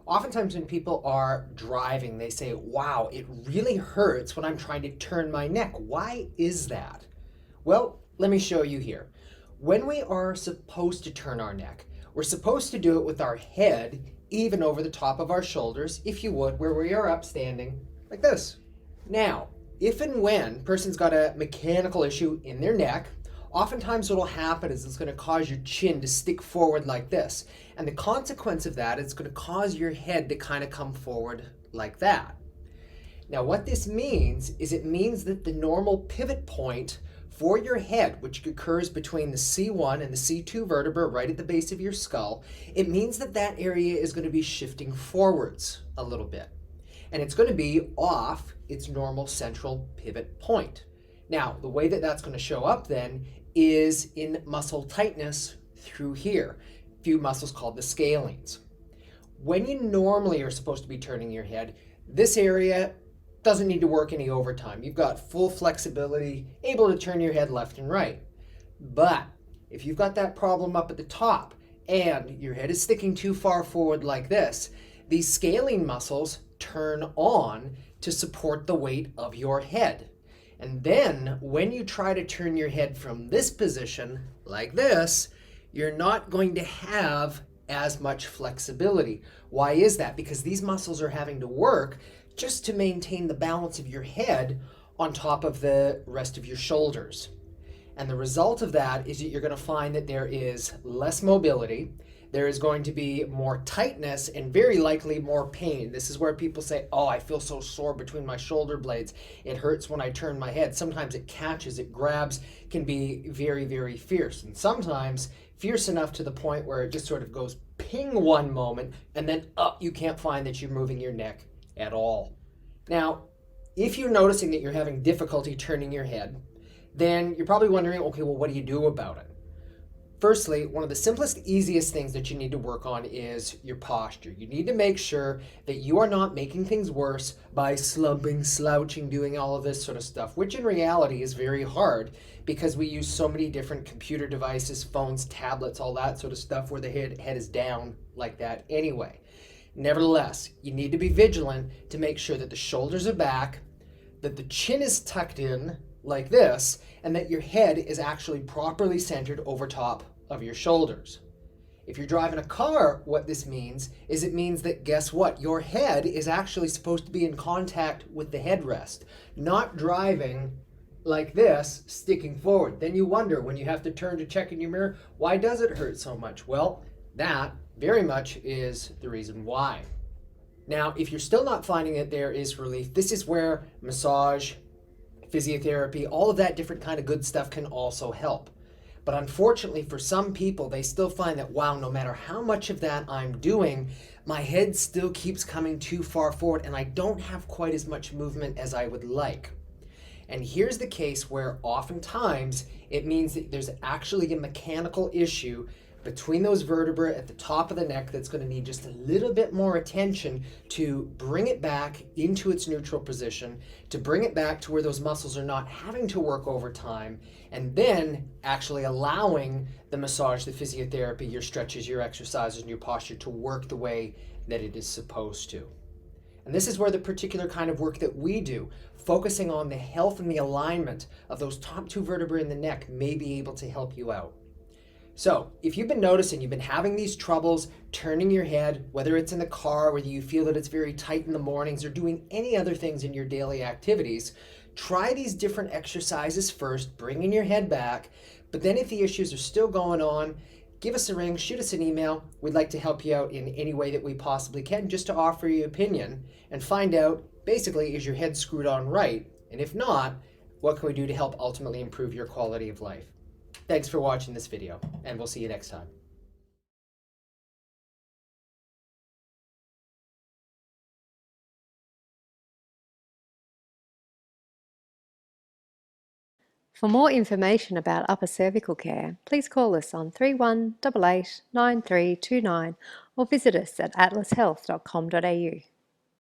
Oftentimes when people are driving, they say, wow, it really hurts when I'm trying to turn my neck. Why is that? Well, let me show you here. When we are supposed to turn our neck, we're supposed to do it with our head even over the top of our shoulders, if you would, where we are upstanding like this. Now, if and when a person's got a mechanical issue in their neck, oftentimes what will happen is it's going to cause your chin to stick forward like this. And the consequence of that is going to cause your head to kind of come forward like that. Now, what this means is it means that the normal pivot point for your head, which occurs between the C1 and the C2 vertebra right at the base of your skull, it means that that area is going to be shifting forwards a little bit. And it's going to be off its normal central pivot point. Now, the way that that's going to show up then is in muscle tightness through here, a few muscles called the scalenes. When you normally are supposed to be turning your head, this area doesn't need to work any overtime. You've got full flexibility, able to turn your head left and right. But if you've got that problem up at the top and your head is sticking too far forward like this, these scalene muscles turn on to support the weight of your head. And then when you try to turn your head from this position like this, you're not going to have as much flexibility. Why is that? Because these muscles are having to work just to maintain the balance of your head on top of the rest of your shoulders. And the result of that is that you're going to find that there is less mobility, there is going to be more tightness, and very likely more pain. This is where people say, oh, I feel so sore between my shoulder blades. It hurts when I turn my head. Sometimes it catches, it grabs, can be very, very fierce. And sometimes fierce enough to the point where it just sort of goes ping one moment, and then you can't find that you're moving your neck at all. Now, if you're noticing that you're having difficulty turning your head, then you're probably wondering, okay, well, what do you do about it? Firstly, one of the simplest, easiest things that you need to work on is your posture. You need to make sure that you are not making things worse by slumping, slouching, doing all of this sort of stuff, which in reality is very hard because we use so many different computer devices, phones, tablets, all that sort of stuff where the head is down like that anyway. Nevertheless, you need to be vigilant to make sure that the shoulders are back, that the chin is tucked in like this, and that your head is actually properly centered over top of your shoulders. If you're driving a car, what this means is it means that, guess what? Your head is actually supposed to be in contact with the headrest, not driving like this, sticking forward. Then you wonder when you have to turn to check in your mirror, why does it hurt so much? Well, that very much is the reason why. Now, if you're still not finding that there is relief, this is where massage, physiotherapy, all of that different kind of good stuff can also help. But unfortunately for some people, they still find that, wow, no matter how much of that I'm doing, my head still keeps coming too far forward and I don't have quite as much movement as I would like. And here's the case where oftentimes it means that there's actually a mechanical issue between those vertebrae at the top of the neck that's going to need just a little bit more attention to bring it back into its neutral position, to bring it back to where those muscles are not having to work over time, and then actually allowing the massage, the physiotherapy, your stretches, your exercises, and your posture to work the way that it is supposed to. And this is where the particular kind of work that we do, focusing on the health and the alignment of those top two vertebrae in the neck, may be able to help you out. So if you've been noticing you've been having these troubles turning your head, whether it's in the car, whether you feel that it's very tight in the mornings, or doing any other things in your daily activities, try these different exercises first, bringing your head back. But then if the issues are still going on, give us a ring, shoot us an email. We'd like to help you out in any way that we possibly can, just to offer you opinion and find out, basically, is your head screwed on right? And if not, what can we do to help ultimately improve your quality of life? Thanks for watching this video, and we'll see you next time. For more information about upper cervical care, please call us on 3188 9329 or visit us at atlashealth.com.au.